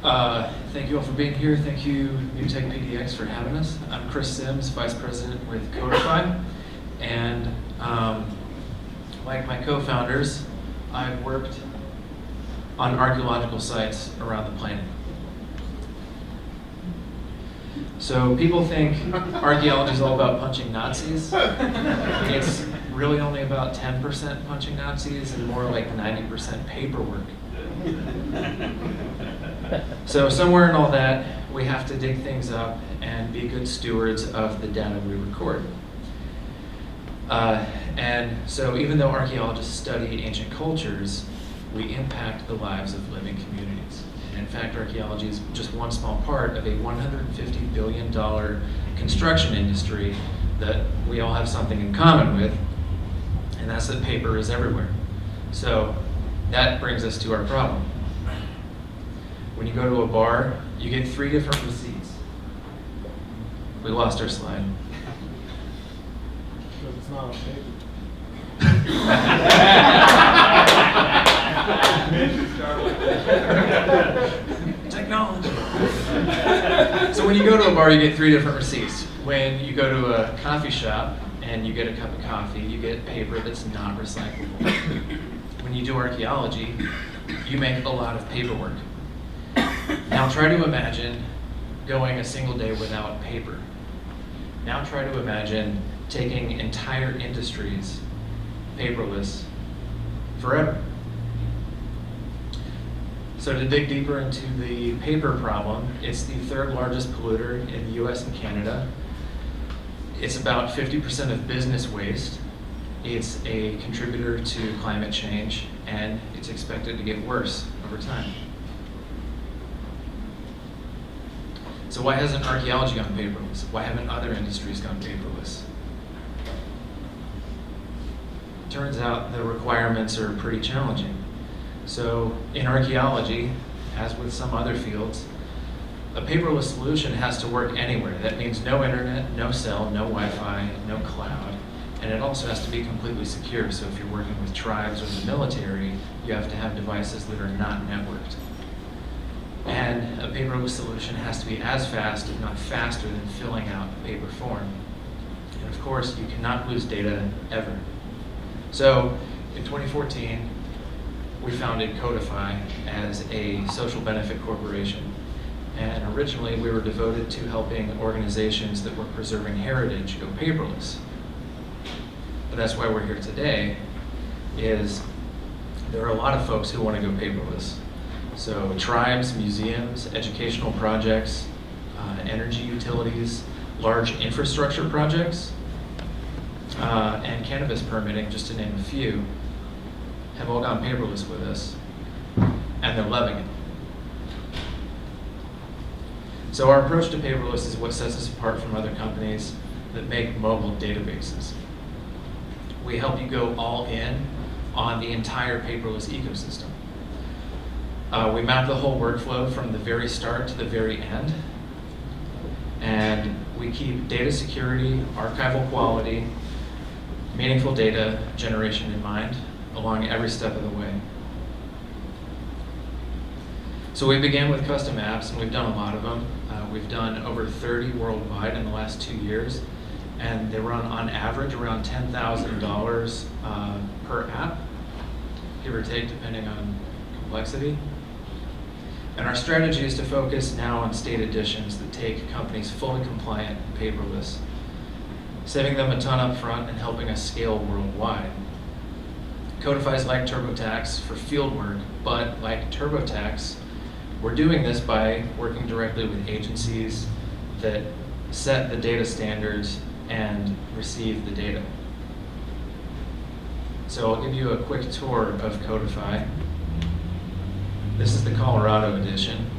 Thank you all for being here. Thank you, NewtechPDX, for having us. I'm Chris Sims, Vice President with Codifi, and like my co-founders, I've worked on archaeological sites around the planet. So people think archaeology is all about punching Nazis. It's really only about 10% punching Nazis and more like 90% paperwork. So somewhere in all that, we have to dig things up and be good stewards of the data we record. And so even though archaeologists study ancient cultures, we impact the lives of living communities. And in fact, archaeology is just one small part of a $150 billion construction industry that we all have something in common with, and that's that paper is everywhere. So that brings us to our problem. When you go to a bar, you get 3 different receipts. We lost our slide. But it's not on paper. Technology. So when you go to a bar, you get 3 different receipts. When you go to a coffee shop and you get a cup of coffee, you get paper that's not recyclable. When you do archaeology, you make a lot of paperwork. Now try to imagine going a single day without paper. Now try to imagine taking entire industries paperless forever. So to dig deeper into the paper problem, it's the 3rd largest polluter in the US and Canada. It's about 50% of business waste. It's a contributor to climate change, and it's expected to get worse over time. So why hasn't archaeology gone paperless? Why haven't other industries gone paperless? Turns out the requirements are pretty challenging. So in archaeology, as with some other fields, a paperless solution has to work anywhere. That means no internet, no cell, no Wi-Fi, no cloud, and it also has to be completely secure. So if you're working with tribes or the military, you have to have devices that are not networked. And a paperless solution has to be as fast, if not faster, than filling out a paper form. And of course, you cannot lose data ever. So in 2014, we founded Codifi as a social benefit corporation. And originally, we were devoted to helping organizations that were preserving heritage go paperless. But that's why we're here today, is there are a lot of folks who want to go paperless. So tribes, museums, educational projects, energy utilities, large infrastructure projects, and cannabis permitting, just to name a few, have all gone paperless with us, and they're loving it. So our approach to paperless is what sets us apart from other companies that make mobile databases. We help you go all in on the entire paperless ecosystem. We map the whole workflow from the very start to the very end, and we keep data security, archival quality, meaningful data generation in mind along every step of the way. So we began with custom apps, and we've done a lot of them. We've done over 30 worldwide in the last 2 years, and they run on average around $10,000 per app, give or take, depending on complexity. And our strategy is to focus now on state editions that take companies fully compliant and paperless, saving them a ton up front and helping us scale worldwide. Codifi is like TurboTax for field work, but like TurboTax, we're doing this by working directly with agencies that set the data standards and receive the data. So I'll give you a quick tour of Codifi. This is the Colorado edition.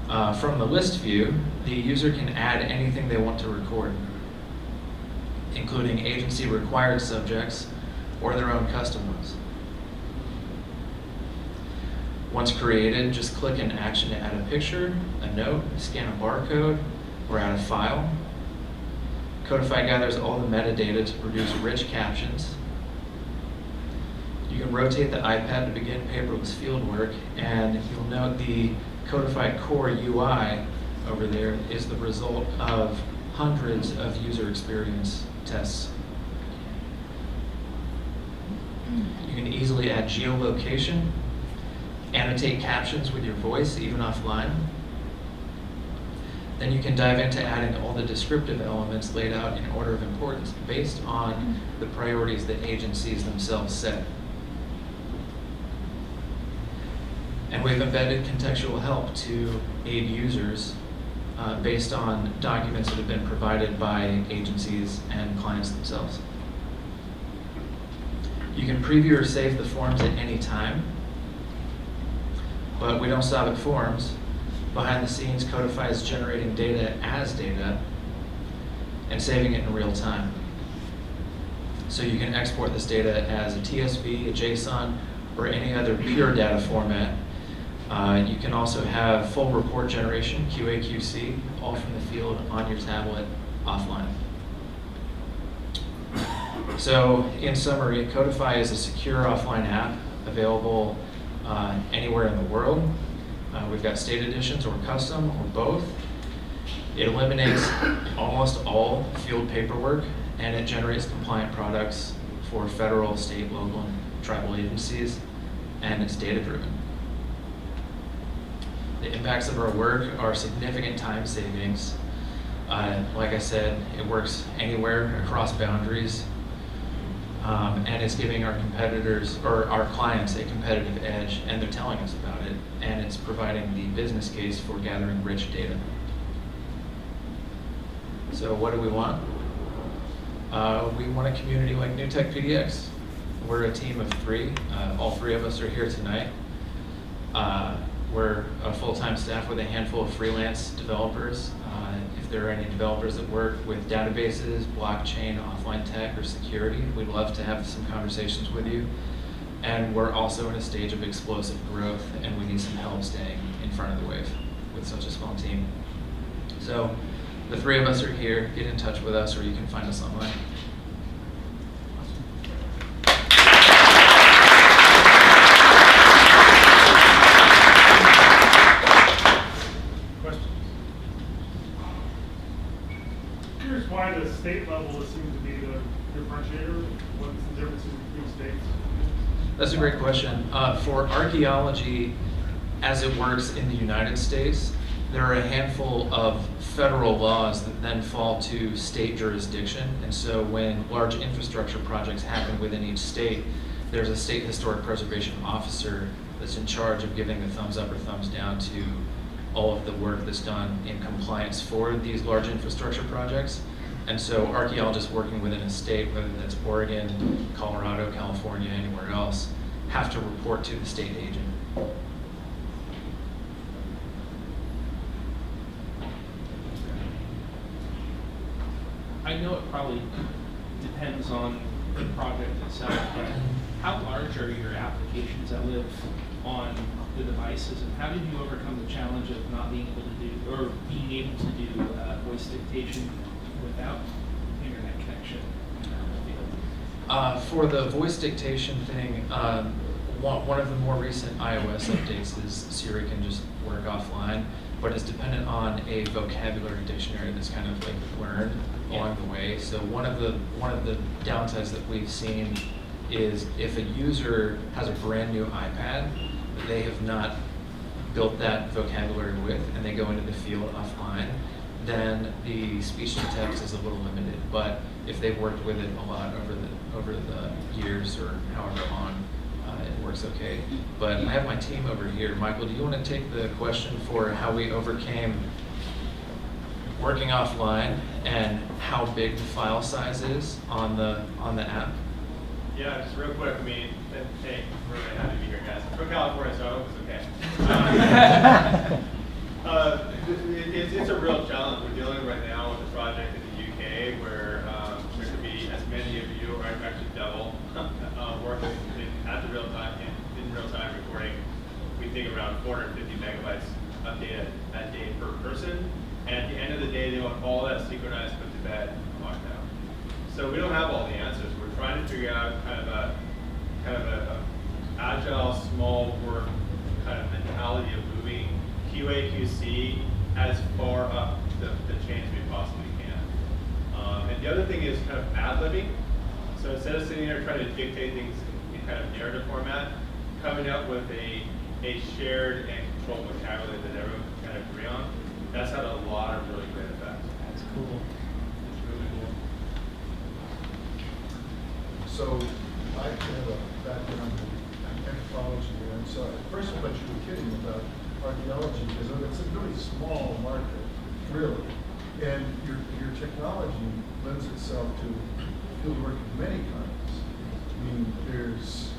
From the list view, the user can add anything they want to record, including agency-required subjects or their own custom ones. Once created, just click an action to add a picture, a note, scan a barcode, or add a file. Codifi gathers all the metadata to produce rich captions. You You can rotate the iPad to begin paperless field work, and you'll note the Codifi Core UI over there is the result of hundreds of user experience tests. You can easily add geolocation, annotate captions with your voice, even offline. Then you can dive into adding all the descriptive elements laid out in order of importance based on the priorities that agencies themselves set. And we've embedded contextual help to aid users based on documents that have been provided by agencies and clients themselves. You can preview or save the forms at any time, but we don't stop at forms. Behind the scenes, Codifi is generating data as data and saving it in real time. So you can export this data as a TSV, a JSON, or any other pure data format. You can also have full report generation, QA, QC, all from the field on your tablet offline. So in summary, Codifi is a secure offline app available anywhere in the world. We've got state editions or custom or both. It eliminates almost all field paperwork, and it generates compliant products for federal, state, local, and tribal agencies, and it's data-driven. The impacts of our work are significant time savings. Like I said, it works anywhere across boundaries, and it's giving our competitors or our clients a competitive edge, and they're telling us about it, and it's providing the business case for gathering rich data. So what do we want? We want a community like NewtechPDX. We're a team of 3. All 3 of us are here tonight. We're a full-time staff with a handful of freelance developers. If there are any developers that work with databases, blockchain, offline tech, or security, we'd love to have some conversations with you. And we're also in a stage of explosive growth, and we need some help staying in front of the wave with such a small team. So the 3 of us are here. Get in touch with us, or you can find us online. Why the state level seems to be the differentiator? What's the differences between states? That's a great question. For archaeology, as it works in the United States, there are a handful of federal laws that then fall to state jurisdiction. And so when large infrastructure projects happen within each state, there's a state historic preservation officer that's in charge of giving the thumbs up or thumbs down to all of the work that's done in compliance for these large infrastructure projects. And so archaeologists working within a state, whether that's Oregon, Colorado, California, anywhere else, have to report to the state agent. I know it probably depends on the project itself, but how large are your applications that live on the devices, and how did you overcome the challenge of not being able to do, or being able to do voice dictation without internet connection? For the voice dictation thing, one of the more recent iOS updates is Siri can just work offline, but it's dependent on a vocabulary dictionary that's kind of like learned along the way. So one of the downsides that we've seen is if a user has a brand new iPad that they have not built that vocabulary with, and they go into the field offline, then the speech to text is a little limited. But if they've worked with it a lot over the years or however long, it works okay. But I have my team over here. Michael, do you want to take the question for how we overcame working offline and how big the file size is on the app? Yeah, just real quick. I mean, hey, we're really happy to be here, guys. I'm from California, so I hope it's okay. It's a real challenge. We're dealing right now with a project in the UK where there could be as many of you, or actually double, working at the real time in real time recording. We think around 450 megabytes of data that day per person. And at the end of the day, they want all that synchronized, put to bed, and locked down. So we don't have all the answers. We're trying to figure out kind of kind of a agile, small work kind of mentality of moving QA, QC as far up the chain as we possibly can. And the other thing is kind of ad-libbing. So instead of sitting there trying to dictate things in kind of narrative format, coming up with a shared and controlled vocabulary that everyone can kind of agree on, that's had a lot of really great effects. That's cool. It's really cool. So I have a background in anthropology, and so first of all, you were kidding about archaeology, because it's a really small market, really. And your technology lends itself to field work of many kinds. I mean, there's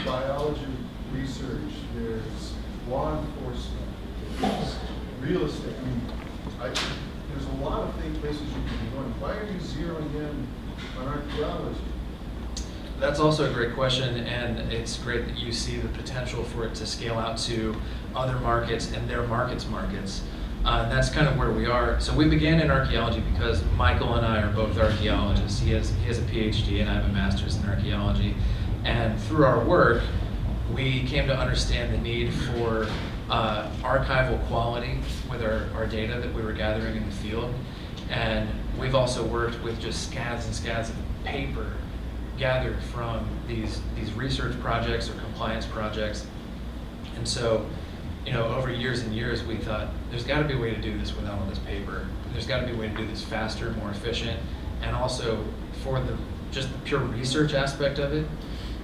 biology research, there's law enforcement, there's real estate. I mean, there's a lot of places you can be going. Why are you zeroing in on archaeology? That's also a great question, and it's great that you see the potential for it to scale out to other markets and their markets. And that's kind of where we are. So we began in archaeology because Michael and I are both archaeologists. He has a PhD and I have a master's in archaeology. And through our work, we came to understand the need for archival quality with our data that we were gathering in the field. And we've also worked with just scads and scads of paper gathered from these research projects or compliance projects. And so, over years and years, we thought there's got to be a way to do this without all this paper. There's got to be a way to do this faster, more efficient, and also for just the pure research aspect of it,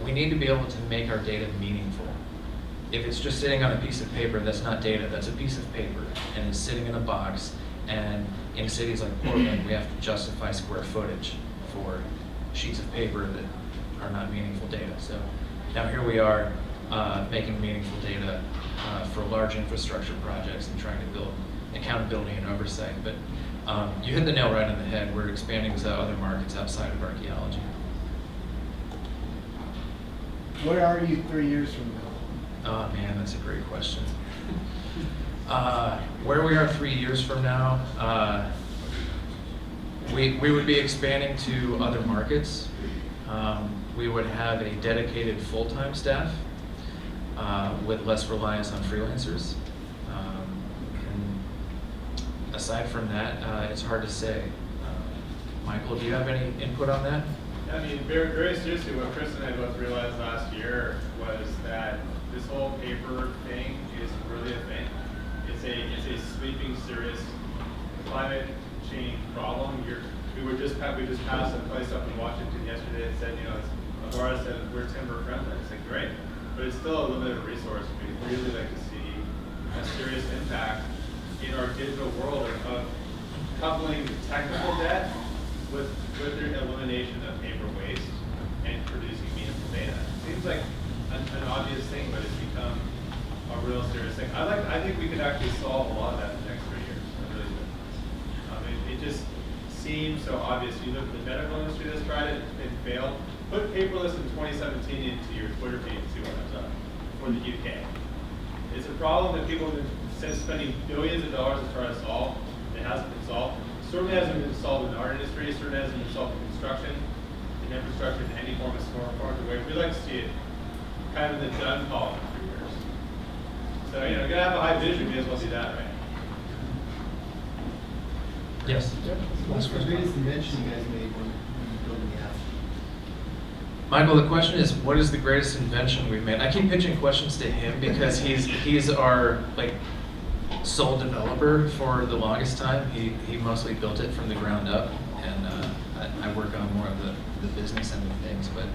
we need to be able to make our data meaningful. If it's just sitting on a piece of paper, that's not data, that's a piece of paper, and it's sitting in a box. And in cities like Portland, we have to justify square footage for sheets of paper that are not meaningful data. So now here we are making meaningful data for large infrastructure projects and trying to build accountability and oversight. But you hit the nail right on the head. We're expanding to other markets outside of archaeology. Where are you 3 years from now? Oh man, that's a great question. Where we are 3 years from now, we would be expanding to other markets. We would have a dedicated full-time staff with less reliance on freelancers. And aside from that, it's hard to say. Michael, do you have any input on that? I mean, very, very seriously, what Chris and I both realized last year was that this whole paper thing is really a thing. It's a sweeping, serious climate change problem. We just passed a place up in Washington yesterday that said, Laura said we're timber friendly. It's like great, but it's still a limited resource. We'd really like to see a serious impact in our digital world of coupling technical debt with the elimination of paper waste and producing meaningful data. It seems like an obvious thing, but it's become a real serious thing. I think we could actually solve a lot of that in the next 3 years. I really do. It just seems so obvious. You look at the medical industry that's tried it and failed. Put paperless in 2017 into your Twitter feed and see what comes up for the UK. It's a problem that people have been spending billions of dollars to try to solve. It hasn't been solved. It certainly hasn't been solved in our industry. It certainly hasn't been solved in construction, in infrastructure, in any form of way. We'd like to see it kind of in the done column in 3 years. So, you gotta have a high vision. You may as well see that, right? Yes. What's the greatest invention you guys made when building the app? Michael, the question is, what is the greatest invention we've made? I keep pitching questions to him because he's our sole developer for the longest time. He mostly built it from the ground up, and I work on more of the business end of things. But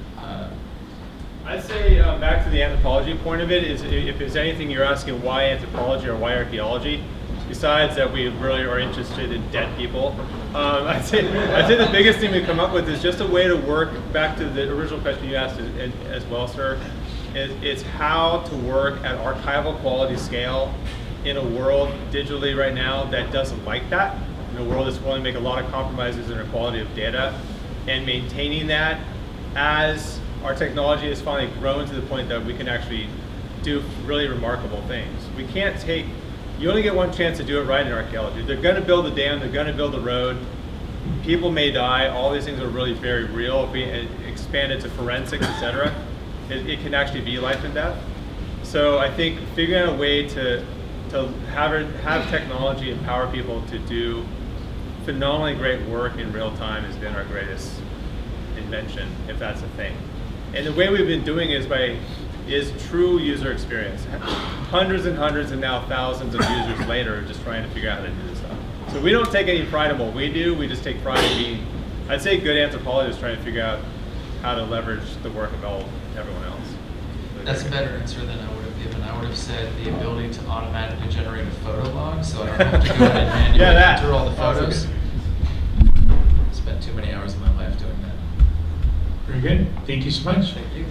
I'd say back to the anthropology point of it, is if there's anything you're asking why anthropology or why archaeology, besides that we really are interested in dead people, I'd say the biggest thing we come up with is just a way to work, back to the original question you asked as well, sir, is how to work at archival quality scale in a world digitally right now that doesn't like that, in a world that's willing to make a lot of compromises in the quality of data, and maintaining that as our technology has finally grown to the point that we can actually do really remarkable things. We can't take, you only get one chance to do it right in archaeology. They're going to build a dam, they're going to build a road, people may die, all these things are really very real. If we expand it to forensics, etc., it can actually be life and death. So I think figuring out a way to have technology empower people to do phenomenally great work in real time has been our greatest invention, if that's a thing. And the way we've been doing it is true user experience. Hundreds and hundreds and now thousands of users later just trying to figure out how to do this stuff. So we don't take any pride in what we do, we just take pride in being, I'd say, good anthropologists trying to figure out how to leverage the work of everyone else. That's a better answer than I would have given. I would have said the ability to automatically generate a photo log, so I don't have to go in and manually Yeah, that. enter all the Also photos. Spent too many hours of my life doing that. Very good. Thank you so much. Thank you.